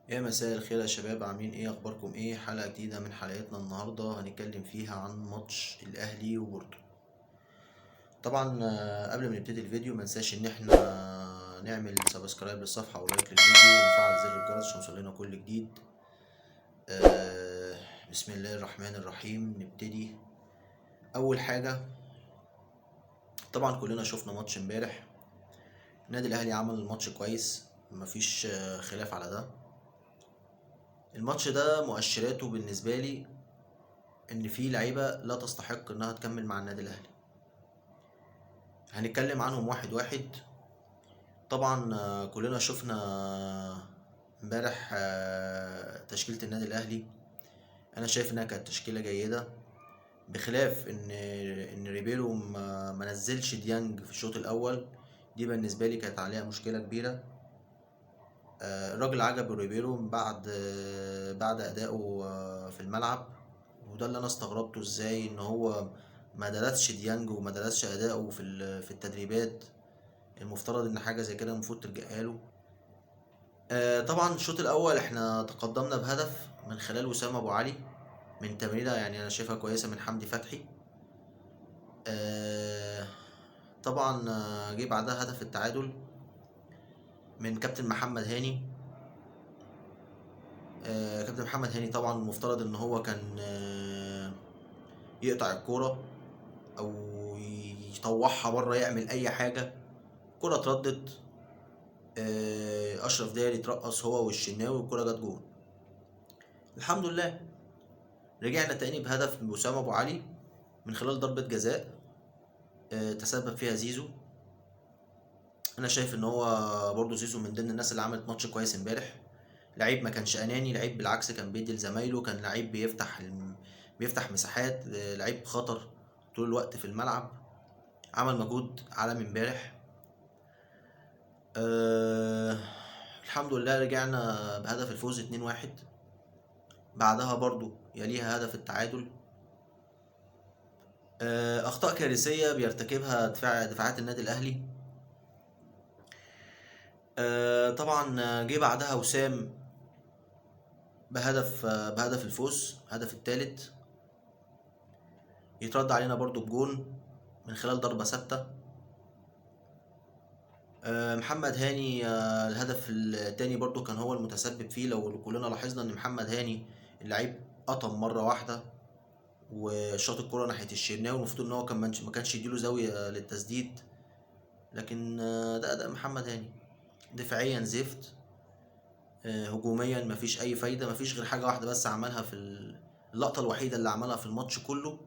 يا مساء الخير يا شباب، عاملين ايه؟ اخباركم ايه؟ حلقة جديدة من حلقاتنا النهاردة هنتكلم فيها عن ماتش الاهلي وبورتو. طبعا قبل ما نبتدي الفيديو منساش ان احنا نعمل سبسكرايب للصفحة ولايك للفيديو ونفعل زر الجرس عشان يوصلنا كل جديد. آه، بسم الله الرحمن الرحيم. نبتدي. اول حاجة، طبعا كلنا شفنا ماتش امبارح. النادي الاهلي عمل ماتش كويس، مفيش خلاف على ده. الماتش ده مؤشراته بالنسبة لي ان في لعيبه لا تستحق انها تكمل مع النادي الاهلي. هنتكلم عنهم واحد واحد. طبعا كلنا شفنا امبارح تشكيله النادي الاهلي. انا شايف انها كانت تشكيله جيده، بخلاف ان ريبيرو ما نزلش ديانج في الشوط الاول. دي بالنسبه لي كانت عليها مشكله كبيره. الراجل عجب ريبيرو بعد ادائه في الملعب. وده اللي انا استغربته، ازاي ان هو ما درسش ديانج وما درسش اداؤه في التدريبات. المفترض ان حاجه زي كده المفروض ترجعها له. طبعا الشوط الاول احنا تقدمنا بهدف من خلال وسام ابو علي، من تمريره يعني انا شايفها كويسه من حمدي فتحي. آه، طبعا جه بعدها هدف التعادل من كابتن محمد هاني. كابتن محمد هاني طبعا المفترض ان هو كان يقطع الكوره او يطوحها بره، يعمل اي حاجه. الكوره اتردت. اشرف داري اترقص هو والشناوي والكوره جت جون. الحمد لله. رجعنا تاني بهدف من وسام ابو علي من خلال ضربه جزاء تسبب فيها زيزو. انا شايف ان هو برضه زيزو من ضمن الناس اللي عملت ماتش كويس امبارح. لعيب ما كانش اناني، لعيب بالعكس كان بيدي لزمايله، كان لعيب بيفتح مساحات، لعيب خطر طول الوقت في الملعب. عمل مجهود عالمي امبارح. أه الحمد لله رجعنا بهدف الفوز 2-1. بعدها برضو يليها هدف التعادل. اخطاء كارثيه بيرتكبها دفاعات النادي الاهلي. طبعا جه بعدها وسام بهدف الفوز، هدف الثالث. يترد علينا برضو بجون من خلال ضربه ثابته. محمد هاني الهدف الثاني برضو كان هو المتسبب فيه. لو كلنا لاحظنا ان محمد هاني اللعيب قطم مره واحده وشاط الكرة ناحية الشناوي، المفروض ان هو كان ما كانش يديله زاوية للتسديد. لكن ده اداء محمد هاني. دفاعيا زفت. هجوميا مفيش اي فايدة، مفيش غير حاجة واحدة بس عملها اللقطة الوحيدة اللي عملها في الماتش كله،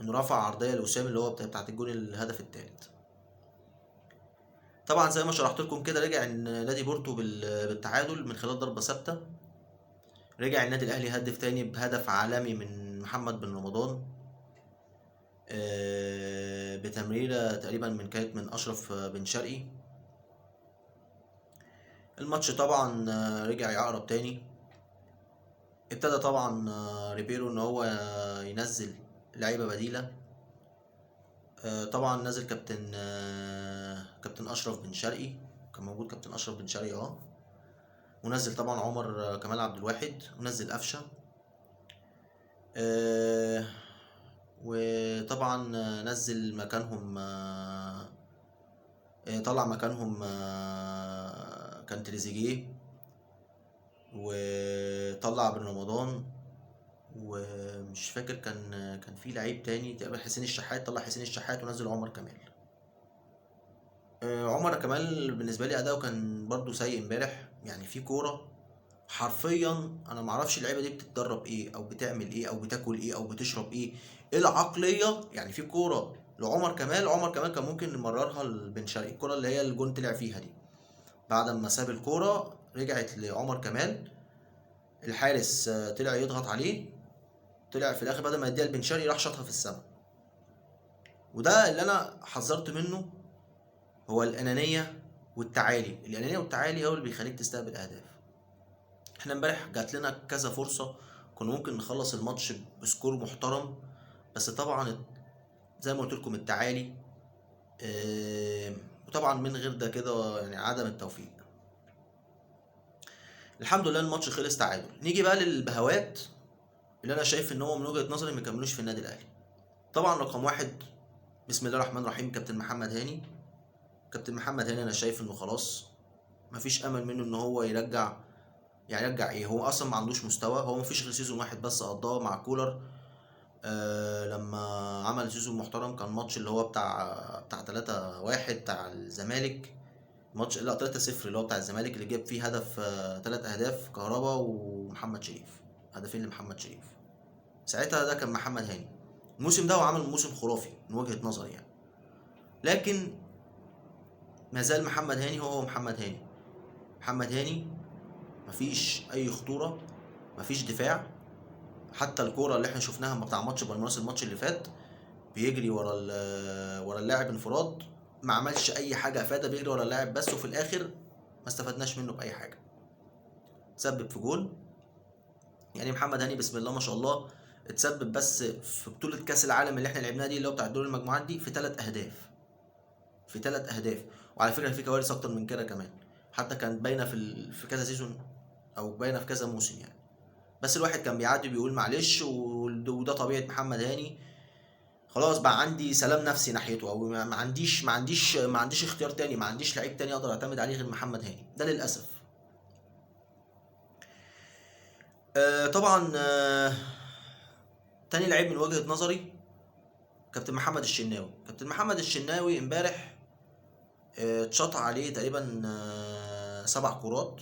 انه رفع عرضية لوسام اللي هو بتاعت الجون الهدف الثالث. طبعا زي ما شرحت لكم كده، رجع نادي بورتو بالتعادل من خلال ضربة ثابتة. رجع النادي الاهلي هدف تاني بهدف عالمي من محمد بن رمضان، بتمريرة تقريبا كانت من أشرف بن شرقي. الماتش طبعا رجع يعقرب تاني. ابتدى طبعا ريبيرو ان هو ينزل لعيبة بديلة. طبعا نزل كابتن أشرف بن شرقي. كان موجود كابتن أشرف بن شرقي ونزل طبعا عمر كمال عبد الواحد، ونزل قفشة. آه، وطبعا نزل مكانهم طلع مكانهم كان تريزيجيه، وطلع بن رمضان. ومش فاكر كان في لعيب تاني تقريبا حسين الشحات، طلع حسين الشحات ونزل عمر كمال. عمر كمال بالنسبه لي اداؤه كان برضو سيء امبارح. يعني في كوره حرفيا انا معرفش اللعيبه دي بتتدرب ايه او بتعمل ايه او بتاكل ايه او بتشرب ايه. ايه العقليه؟ يعني في كوره لعمر كمال، عمر كمال كان ممكن نمررها لبن شرقي، الكوره اللي هي الجون طلع فيها دي. بعد ما ساب الكوره رجعت لعمر كمال. الحارس طلع يضغط عليه، طلع في الاخر بدل ما يديها لبن شرقي راح شاطها في السماء. وده اللي انا حذرت منه، هو الانانيه والتعالي. الانانيه والتعالي هو اللي بيخليك تستقبل اهداف. احنا امبارح جات لنا كذا فرصه، كنا ممكن نخلص الماتش بسكور محترم، بس طبعا زي ما قلت لكم التعالي. وطبعا من غير ده كده يعني عدم التوفيق. الحمد لله الماتش خلص تعادل. نيجي بقى للبهوات اللي انا شايف ان هو من وجهة نظري ما كملوش في النادي الاهلي. طبعا رقم واحد، بسم الله الرحمن الرحيم، كابتن محمد هاني. كابتن محمد هاني انا شايف انه خلاص مفيش امل منه ان هو يرجع. يعني يرجع ايه؟ هو اصلا ما عندوش مستوى. هو مفيش غير سيزون واحد بس قضاه مع كولر. لما عمل سيزون محترم كان ماتش اللي هو بتاع 3-1 بتاع الزمالك. ماتش لا 3-0 اللي هو بتاع الزمالك اللي جاب فيه هدف، 3 اهداف كهربا ومحمد شريف. هدفين لمحمد شريف. ساعتها ده كان محمد هاني. الموسم ده هو عمل موسم خرافي من وجهة نظري يعني. لكن ما زال محمد هاني هو محمد هاني. محمد هاني مفيش اي خطورة، مفيش دفاع. حتى الكورة اللي احنا شفناها بتاع ماتش بالميراس الماتش اللي فات، بيجري ورا اللاعب انفراد، ما عملش اي حاجة افادة، بيجري ورا اللاعب بس، وفي الاخر ما استفدناش منه باي حاجة. تسبب في جول. يعني محمد هاني بسم الله ما شاء الله اتسبب بس في بطولة كأس العالم اللي احنا لعبناها دي اللي هو بتاع دور المجموعات دي في 3 اهداف. في 3 اهداف. وعلى فكرة في كوارث اكتر من كده كمان، حتى كانت باينة في كذا سيزون، او باينة في كذا موسم يعني. بس الواحد كان بيعدي بيقول معلش، وده طبيعة محمد هاني. خلاص بقى عندي سلام نفسي ناحيته، او ما عنديش اختيار تاني، ما عنديش لعيب تاني اقدر اعتمد عليه غير محمد هاني ده للاسف. طبعا. تاني لعيب من وجهة نظري كابتن محمد الشناوي. كابتن محمد الشناوي امبارح اتشاط عليه تقريبا 7 كورات.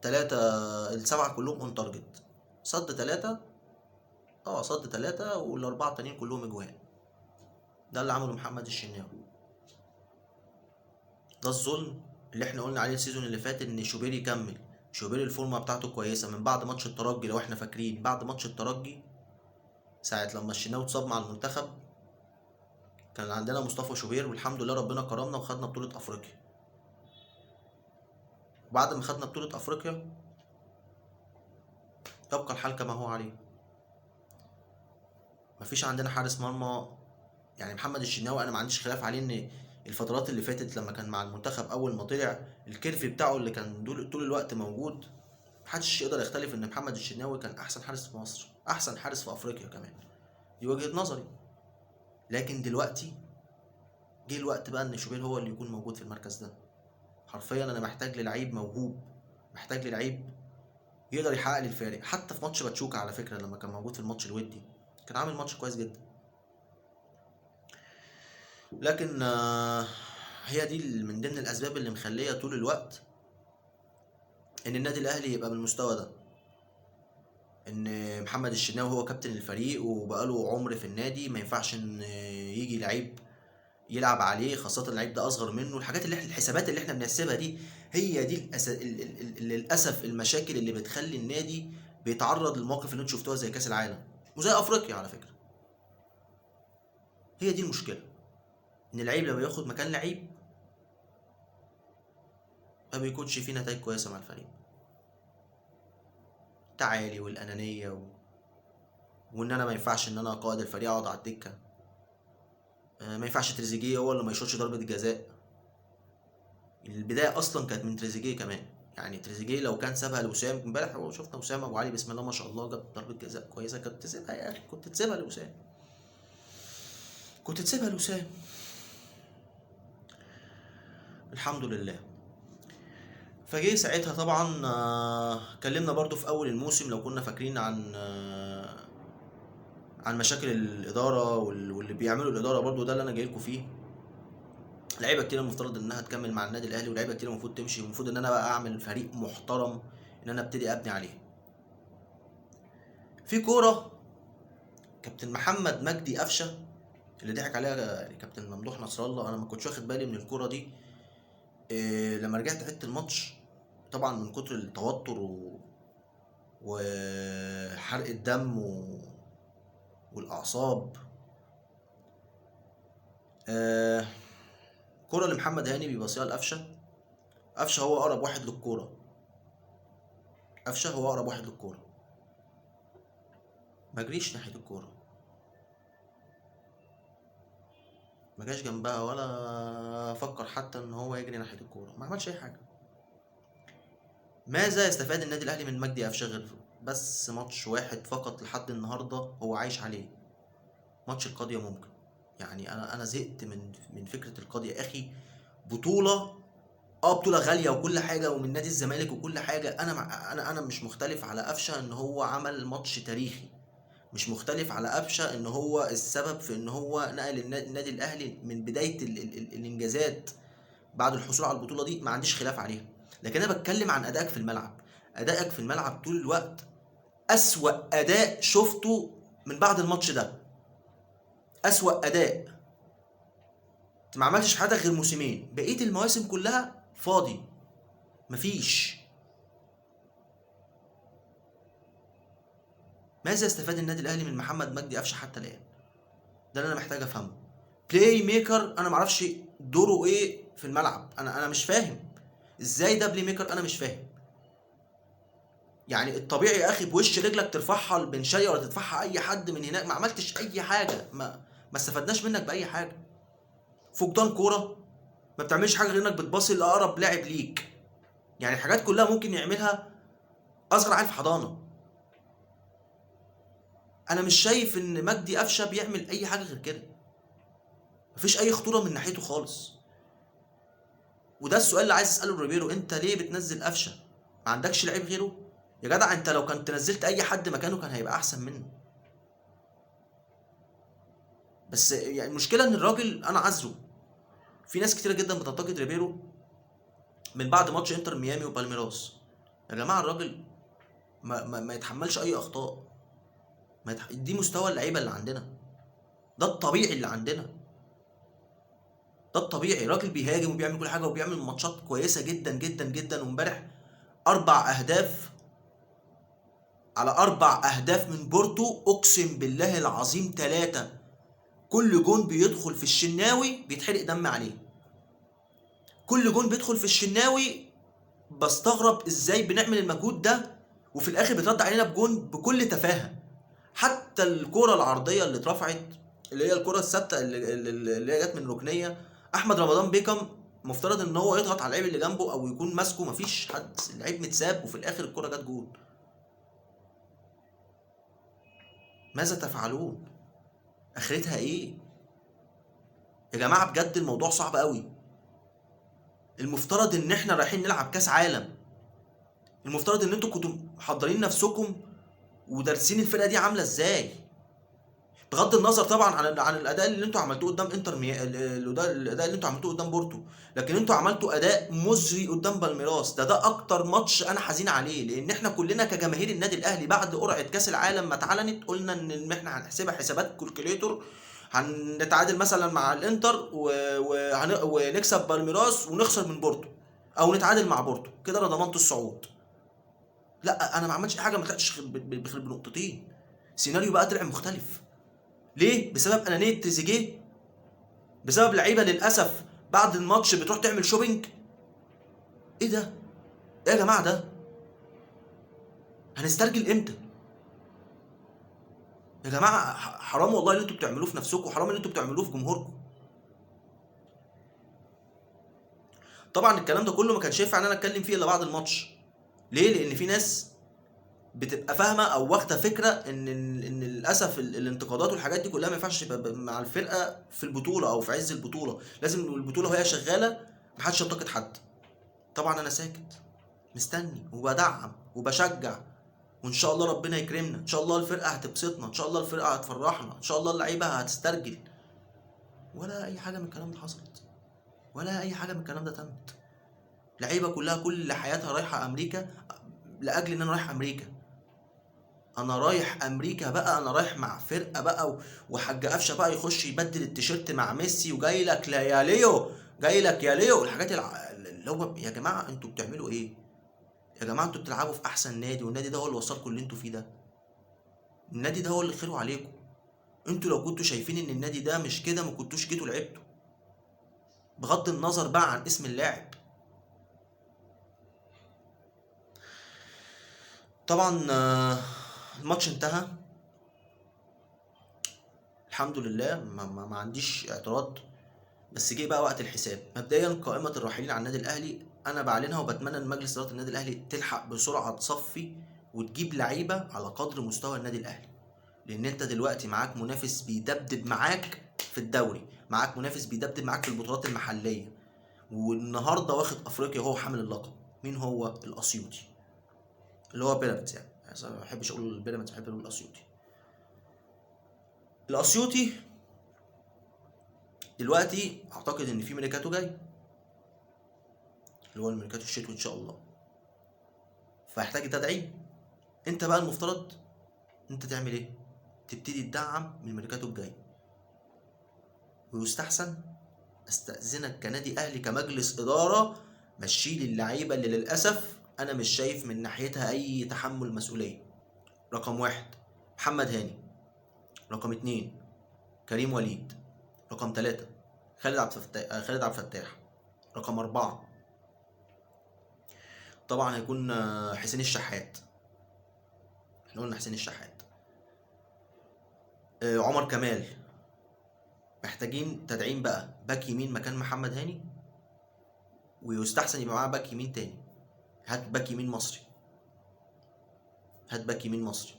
3. ال7 كلهم اون تارجت. صد 3. صد 3 والاربعه التانيين كلهم اجوان. ده اللي عمله محمد الشناوي. ده الظلم اللي احنا قلنا عليه السيزون اللي فات ان شوبير يكمل. شوبير الفورمه بتاعته كويسه من بعد ماتش الترجي، لو احنا فاكرين بعد ماتش الترجي ساعه لما الشناوي اتصاب مع المنتخب، كان عندنا مصطفى شوبير والحمد لله ربنا كرمنا وخدنا بطوله افريقيا. وبعد ما خدنا بطوله افريقيا يبقى الحال كما هو عليه. مفيش عندنا حارس مرمى. يعني محمد الشناوي انا ما عنديش خلاف عليه ان الفترات اللي فاتت لما كان مع المنتخب اول ما طلع الكيرف بتاعه اللي كان طول الوقت موجود، محدش يقدر يختلف ان محمد الشناوي كان احسن حارس في مصر، احسن حارس في افريقيا كمان. دي وجهة نظري. لكن دلوقتي جه الوقت بقى ان شوبير هو اللي يكون موجود في المركز ده. حرفيا انا محتاج للعيب موهوب، محتاج للعيب يقدر يحقق لي الفارق. حتى في ماتش باتشوكا على فكره لما كان موجود في الماتش الودي كان عامل ماتش كويس جدا. لكن هي دي من ضمن الاسباب اللي مخليه طول الوقت ان النادي الاهلي يبقى بالمستوى ده. ان محمد الشناوي هو كابتن الفريق وبقاله عمر في النادي، ما ينفعش ان يجي لعيب يلعب عليه، خاصة اللعيب ده أصغر منه. الحاجات اللي احنا الحسابات اللي احنا بنحسبها دي هي دي للأسف المشاكل اللي بتخلي النادي بيتعرض للمواقف اللي انتوا شفتوها زي كأس العالم وزي أفريقيا على فكرة. هي دي المشكلة، إن اللعيب لما ياخد مكان لعيب ما بيكونش فيه نتائج كويسة مع الفريق. التعالي والأنانية وإن أنا ما ينفعش إن أنا قائد الفريق أقعد على الدكة. ما ينفعش تريزيجيه هو اللي ما يشوطش ضربة جزاء. البدايه اصلا كانت من تريزيجيه كمان. يعني تريزيجيه لو كان سابها لوسام امبارح، هو شفنا وسام ابو علي بسم الله ما شاء الله جاب ضربه جزاء كويسه، كنت تسيبها يا اخي، كنت تسيبها لوسام، كنت تسيبها لوسام. الحمد لله. فجه ساعتها طبعا اتكلمنا برضو في اول الموسم لو كنا فاكرين عن مشاكل الاداره واللي بيعملوا الاداره، برضو ده اللي انا جاي لكم فيه. لعيبه كتير المفترض انها تكمل مع النادي الاهلي، ولعيبه كتير المفروض تمشي، والمفروض ان انا بقى اعمل فريق محترم ان انا ابتدي ابني عليه. في كوره كابتن محمد مجدي قفشه اللي ضحك عليها كابتن ممدوح نصر الله، انا ما كنتش واخد بالي من الكوره دي. لما رجعت عدت الماتش طبعا من كتر التوتر وحرق الدم والاعصاب. الكوره اللي محمد هاني بيبصيها لقفشه، قفشه هو اقرب واحد للكوره. قفشه هو اقرب واحد للكوره، ما جريش ناحيه الكوره، ما جاش جنبها ولا فكر حتى ان هو يجري ناحيه الكوره، ما عملش اي حاجه. ماذا يستفاد النادي الاهلي من مجدي قفشه غير بس ماتش واحد فقط لحد النهارده هو عايش عليه؟ ماتش القاضيه ممكن. يعني انا زهقت من فكره القاضيه يا اخي. بطوله، بطوله غاليه وكل حاجه ومن نادي الزمالك وكل حاجه. انا مش مختلف على قفشه ان هو عمل ماتش تاريخي، مش مختلف على قفشه ان هو السبب في ان هو نقل النادي الاهلي من بدايه ال الانجازات بعد الحصول على البطوله دي، ما عنديش خلاف عليها. لكن انا بتكلم عن ادائك في الملعب. ادائك في الملعب طول الوقت اسوأ اداء شفته من بعد الماتش ده. اسوأ اداء. انت ما عملتش في حياتك غير موسمين، بقيه المواسم كلها فاضي، مفيش. ماذا استفاد النادي الاهلي من محمد مجدي قفشه حتى الان؟ ده اللي انا محتاج افهمه. بلاي ميكر، انا معرفش دوره ايه في الملعب. انا مش فاهم ازاي ده بلاي ميكر، انا مش فاهم. يعني الطبيعي يا اخي بوش رجلك ترفعها لبن شرقي ولا تدفعها اي حد من هناك. ما عملتش اي حاجه، ما استفدناش منك باي حاجه. فقدان كوره، ما بتعملش حاجه غير انك بتباصي لاقرب لاعب ليك. يعني الحاجات كلها ممكن يعملها اصغر عيل في حضانه. انا مش شايف ان مجدي قفشه بيعمل اي حاجه غير كده. مفيش اي خطوره من ناحيته خالص. وده السؤال اللي عايز اساله لريبيرو، انت ليه بتنزل قفشه؟ ما عندكش لعيب غيره؟ يا جدع انت لو كنت نزلت اي حد مكانه كان هيبقى احسن منه. بس يعني المشكله ان الراجل انا عذره. في ناس كتيره جدا بتنتقد ريبيرو من بعد ماتش انتر ميامي وبالميراس. يا جماعه الراجل ما يتحملش اي اخطاء. دي مستوى اللعيبه اللي عندنا، ده الطبيعي اللي عندنا. ده الطبيعي. راجل بيهاجم وبيعمل كل حاجه وبيعمل ماتشات كويسه جدا جدا جدا. وامبارح 4 اهداف على 4 اهداف من بورتو، اقسم بالله العظيم 3. كل جون بيدخل في الشناوي بيتحرق دم عليه. كل جون بيدخل في الشناوي بستغرب ازاي بنعمل المجهود ده وفي الاخر بيترد علينا بجون بكل تفاهه. حتى الكره العرضيه اللي اترفعت، اللي هي الكره الثابته اللي هي جت من ركنيه، احمد رمضان بيكم مفترض ان هو يضغط على اللعيب اللي جنبه او يكون ماسكه، مفيش حد، اللعيب متساب وفي الاخر الكره جت جون. ماذا تفعلون؟ اخرتها ايه؟ يا جماعه بجد الموضوع صعب قوي. المفترض ان احنا رايحين نلعب كاس عالم. المفترض ان انتوا كنتوا محضرين نفسكم ودارسين الفرقه دي عامله ازاي. بغض النظر طبعا عن الاداء اللي انتوا عملتوه قدام الاداء اللي انتوا عملتوه قدام بورتو. لكن انتوا عملتوا اداء مزري قدام بالميراس. ده اكتر ماتش انا حزين عليه، لان احنا كلنا كجماهير النادي الاهلي بعد قرعه كاس العالم ما اتعلنت قلنا ان احنا هنحسبها حسابات كالكوليتور. هنتعادل مثلا مع الانتر ونكسب بالميراس ونخسر من بورتو، او نتعادل مع بورتو كده انا ضمنت الصعود. لا انا ما عملتش حاجه، ما طلعتش غير بنقطتين. سيناريو بقى طلع مختلف. ليه؟ بسبب انانيه تريزيجيه، بسبب لعيبه للاسف بعد الماتش بتروح تعمل شوبينج. ايه ده؟ ايه يا جماعه ده؟ هنسترجل امتى؟ يا جماعه حرام والله اللي انتوا بتعملوه في نفسكم، حرام اللي انتوا بتعملوه في جمهوركم. طبعا الكلام ده كله ما كانش ينفع ان انا اتكلم فيه الا بعد الماتش. ليه؟ لان في ناس بتبقى فاهمه او واخده فكره ان للاسف الانتقادات والحاجات دي كلها ما ينفعش تبقى مع الفرقه في البطوله او في عز البطوله. لازم البطوله وهي شغاله محدش ينتقد حد. طبعا انا ساكت مستني وبدعم وبشجع، وان شاء الله ربنا يكرمنا، ان شاء الله الفرقه هتبسطنا، ان شاء الله الفرقه هتفرحنا، ان شاء الله اللعيبه هتسترجل. ولا اي حاجه من الكلام ده حصلت، ولا اي حاجه من الكلام ده تمت. لعيبه كلها كل حياتها رايحه امريكا لاجل ان انا رايح امريكا. انا رايح امريكا بقى، انا رايح مع فرقه بقى وحاج قفشه بقى يخش يبدل التيشيرت مع ميسي وجاي لك يا ليو، جاي لك يا ليو. الحاجات اللي هو يا جماعه انتوا بتعملوا ايه؟ يا جماعه انتوا بتلعبوا في احسن نادي، والنادي ده هو اللي وصلكم اللي انتوا فيه ده. النادي ده هو اللي خيره عليكم. انتوا لو كنتوا شايفين ان النادي ده مش كده ما كنتوش جيتوا لعبتوا. بغض النظر بقى عن اسم اللاعب. طبعا الماتش انتهى الحمد لله، ما عنديش اعتراض. بس جه بقى وقت الحساب. مبدئيا قائمه الراحلين عن النادي الاهلي انا بعلنها، وبتمنى ان مجلس اداره النادي الاهلي تلحق بسرعه تصفي وتجيب لعيبه على قدر مستوى النادي الاهلي. لان انت دلوقتي معاك منافس بيدبدب معاك في الدوري، معاك منافس بيدبدب معاك في البطولات المحليه، والنهارده واخد افريقيا وهو حامل اللقب. مين هو؟ الاسيوطي، اللي هو بيراميدز. يعني ما بحبش اقول بيراميدز، بحب اقول الاسيوطي. الاسيوطي دلوقتي اعتقد ان في ميركاتو جاي، اللي هو الميركاتو الشتوي ان شاء الله، فهيحتاج تدعيم. انت بقى المفترض انت تعمل ايه؟ تبتدي تدعم من الميركاتو الجاي. ويستحسن استأذنك كنادي اهلي كمجلس اداره، مشي لي اللعيبه اللي للاسف انا مش شايف من ناحيتها اي تحمل مسؤوليه. رقم واحد محمد هاني، رقم اتنين كريم وليد، رقم تلاتة خالد عبد الفتاح، رقم أربعة طبعا هيكون حسين الشحات. احنا قلنا حسين الشحات. عمر كمال. محتاجين تدعيم بقى باك يمين مكان محمد هاني، ويستحسن يبقى معاه باك يمين تاني. هات باك يمين مصري، هات باك يمين مصري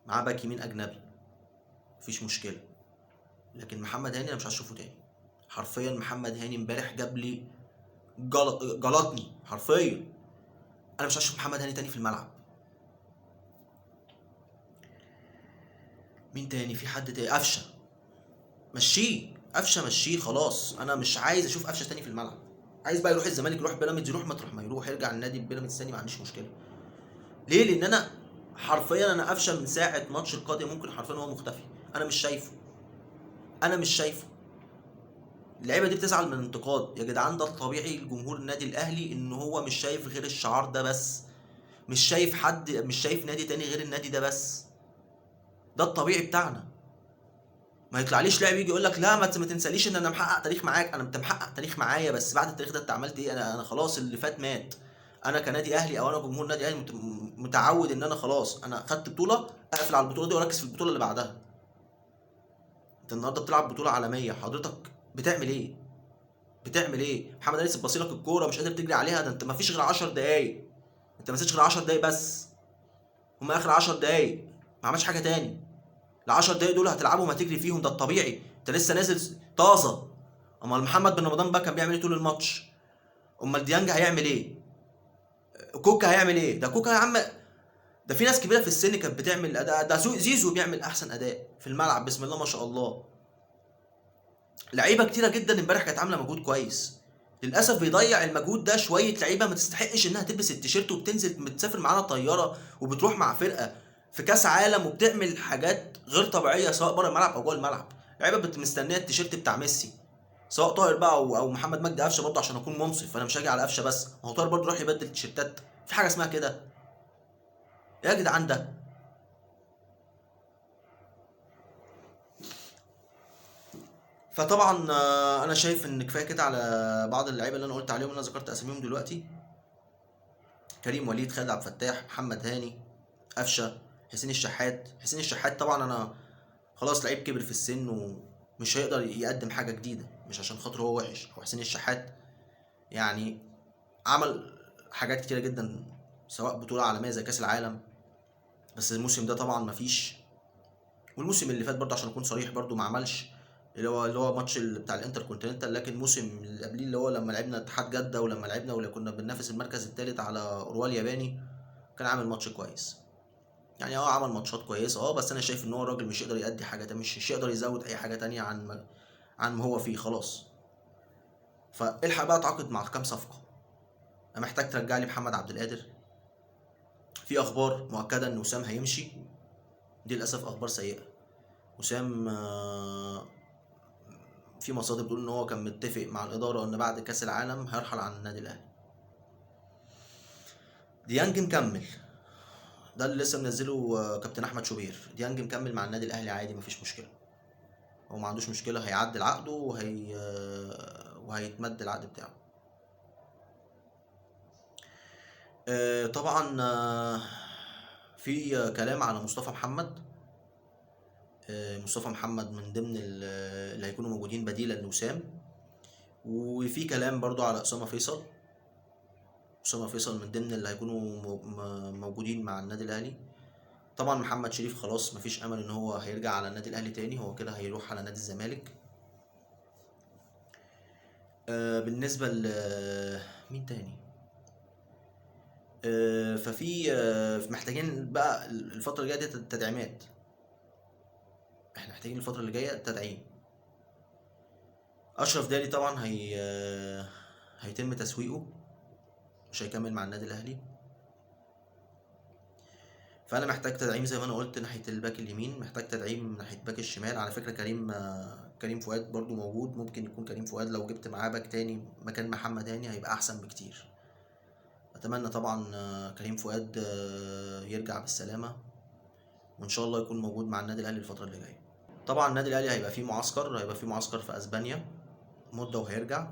معاه باك يمين اجنبي، مفيش مشكله. لكن محمد هاني انا مش عايز اشوفه تاني. حرفيا محمد هاني امبارح جاب لي جلطني حرفيا. انا مش عايز اشوف محمد هاني تاني في الملعب. مين تاني؟ في حد تاني؟ قفشه. مشيه قفشه، مشيه خلاص. انا مش عايز اشوف قفشه تاني في الملعب. عايز بقى يروح الزمالك، يروح بيراميدز، يروح مطرح ما يروح، يرجع النادي بيراميدز تاني، ما عنديش مشكله. ليه؟ لان انا حرفيا انا قفشه من ساعه ماتش القاضيه ممكن حرفيا هو مختفي. انا مش شايفه، انا مش شايفه. اللعيبه دي بتزعل من الانتقاد. يا جدعان ده الطبيعي لجمهور النادي الاهلي ان هو مش شايف غير الشعار ده بس، مش شايف حد، مش شايف نادي تاني غير النادي ده بس. ده الطبيعي بتاعنا. ما يطلعليش لاعب يجي يقول لك لا ما تنساليش ان انا محقق تاريخ معاك. انا انت محقق تاريخ معايا، بس بعد التاريخ ده انت عملت ايه؟ انا خلاص اللي فات مات. انا كنادي اهلي او انا جمهور نادي اهلي متعود ان انا خلاص انا خدت بطوله، اقفل على البطوله دي واركز في البطوله اللي بعدها. انت النهارده بتلعب بطوله عالميه، حضرتك بتعمل ايه؟ بتعمل ايه؟ محمد انس باصي لك الكوره مش قادر تجري عليها. ده انت ما فيش غير 10 دقايق، انت ما غير 10 دقايق بس، هم اخر 10 دقايق، ما عملش حاجه تاني. ال 10 دقايق دول هتلعبهم هتجري فيهم، ده الطبيعي. انت لسه نازل طازه. امال محمد بن رمضان بقى كان بيعمل ايه طول الماتش؟ امال ديانج هيعمل ايه؟ كوكا هيعمل ايه؟ ده كوكا يا عم، ده في ناس كبيره في السن كانت بتعمل اداء، ده زيزو بيعمل احسن اداء في الملعب بسم الله ما شاء الله. لعيبه كتيره جدا امبارح كانت عامله مجهود كويس. للاسف بيضيع المجهود ده شويه لعيبه ما تستحقش انها تلبس التيشيرت وبتنزل بتسافر معانا طياره وبتروح مع فرقه في كاس عالم وبتعمل حاجات غير طبيعيه سواء بره الملعب او جوه الملعب. لعيبه مستنيه التيشيرت بتاع ميسي، سواء طاهر بقى او محمد مجدي قفشه. برضه عشان اكون منصف انا مش هاجي على قفشه بس، ما هو طاهر برضه يروح يبدل تيشيرتات، في حاجه اسمها كده يا جدعان ده. فطبعا انا شايف ان كفايه كده على بعض اللعيبه اللي انا قلت عليهم، اللي انا ذكرت اساميهم دلوقتي: كريم وليد، خالد عبد الفتاح، محمد هاني، قفشه، حسين الشحات. حسين الشحات طبعا انا خلاص لعيب كبر في السن ومش هيقدر يقدم حاجه جديده، مش عشان خاطر هو وحش. هو حسين الشحات يعني عمل حاجات كتيره جدا سواء بطوله عالميه زي كاس العالم، بس الموسم ده طبعا مفيش. والموسم اللي فات برضه عشان اكون صريح برضه ما عملش، اللي هو ماتش بتاع الانتر كونتيننتال. لكن الموسم اللي قبليه اللي هو لما لعبنا اتحاد جده، ولما لعبنا ولا كنا بننافس المركز الثالث على اوروا الياباني، كان عامل ماتش كويس. يعني عمل ماتشات كويسه بس انا شايف ان هو الراجل مش يقدر يأدي حاجه تانية، مش يقدر يزود اي حاجه تانية عن ما هو فيه خلاص. فالحق بقى اتعاقد مع كام صفقه. انا محتاج ترجع لي محمد عبد القادر. في اخبار مؤكده ان وسام هيمشي، دي للاسف اخبار سيئه. وسام في مصادر بتقول ان هو كان متفق مع الاداره ان بعد كاس العالم هيرحل عن النادي الاهلي. ديانج مكمل، ده اللي لسه منزله كابتن احمد شوبير. ديانج مكمل مع النادي الاهلي عادي، مفيش مشكله. هو ما عندوش مشكله، هيعدل عقده وهيتمد العقد بتاعه. طبعا في كلام على مصطفى محمد. مصطفى محمد من ضمن اللي هيكونوا موجودين بديلا لوسام. وفي كلام برضو على اسامه فيصل. اسامه فيصل من ضمن اللي هيكونوا موجودين مع النادي الاهلي. طبعا محمد شريف خلاص مفيش امل ان هو هيرجع على النادي الاهلي تاني، هو كده هيروح على نادي الزمالك. بالنسبه ل مين تاني؟ ففي محتاجين بقى الفتره الجايه دي تدعيمات. احنا محتاجين الفتره اللي جايه تدعيم. اشرف داري طبعا هيتم تسويقه، مش هيكمل مع النادي الاهلي. فانا محتاج تدعيم زي ما انا قلت ناحيه الباك اليمين، محتاج تدعيم ناحيه باك الشمال. على فكره كريم فؤاد برضو موجود، ممكن يكون كريم فؤاد لو جبت معاه باك تاني مكان محمد هاني هيبقى احسن بكتير. اتمنى طبعا كريم فؤاد يرجع بالسلامه، وان شاء الله يكون موجود مع النادي الاهلي الفتره اللي جايه. طبعا النادي الاهلي هيبقى فيه معسكر في اسبانيا مده وهيرجع.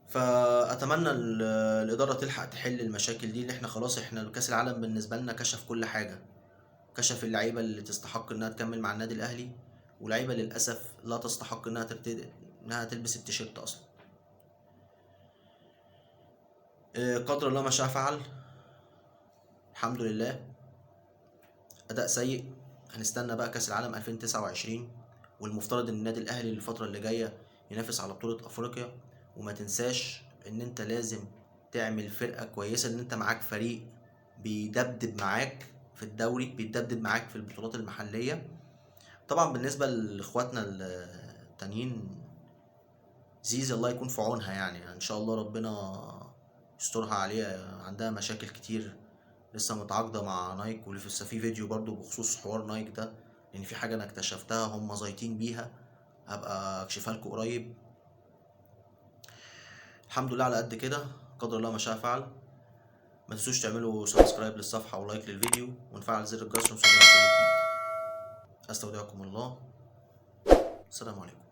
فاتمنى الاداره تلحق تحل المشاكل دي، اللي احنا خلاص احنا كاس العالم بالنسبه لنا كشف كل حاجه، كشف اللعيبه اللي تستحق انها تكمل مع النادي الاهلي، ولعيبه للاسف لا تستحق انها تلبس التيشيرت اصلا. قدر الله ما شاء فعل. الحمد لله. اداء سيء. هنستنى بقى كاس العالم 2029، والمفترض ان النادي الاهلي الفتره اللي جايه ينافس على بطوله افريقيا. وما تنساش ان انت لازم تعمل فرقه كويسه، ان انت معاك فريق بيدبدب معاك في الدوري، بيدبدب معاك في البطولات المحليه. طبعا بالنسبه لاخواتنا التانيين، زيزي الله يكون في عونها، يعني ان شاء الله ربنا يسترها عليها. عندها مشاكل كتير، لسه متعاقده مع نايك، ولسه في فيديو برضو بخصوص حوار نايك ده، لان في حاجه انا اكتشفتها هم زايطين بيها، هبقى اكشفها لكم قريب. الحمد لله على قد كده، قدر الله ما شاء فعل. ما تنسوش تعملوا سبسكرايب للصفحه ولايك للفيديو ونفعل زر الجرس عشان يوصلكم كل جديد. استودعكم الله. السلام عليكم.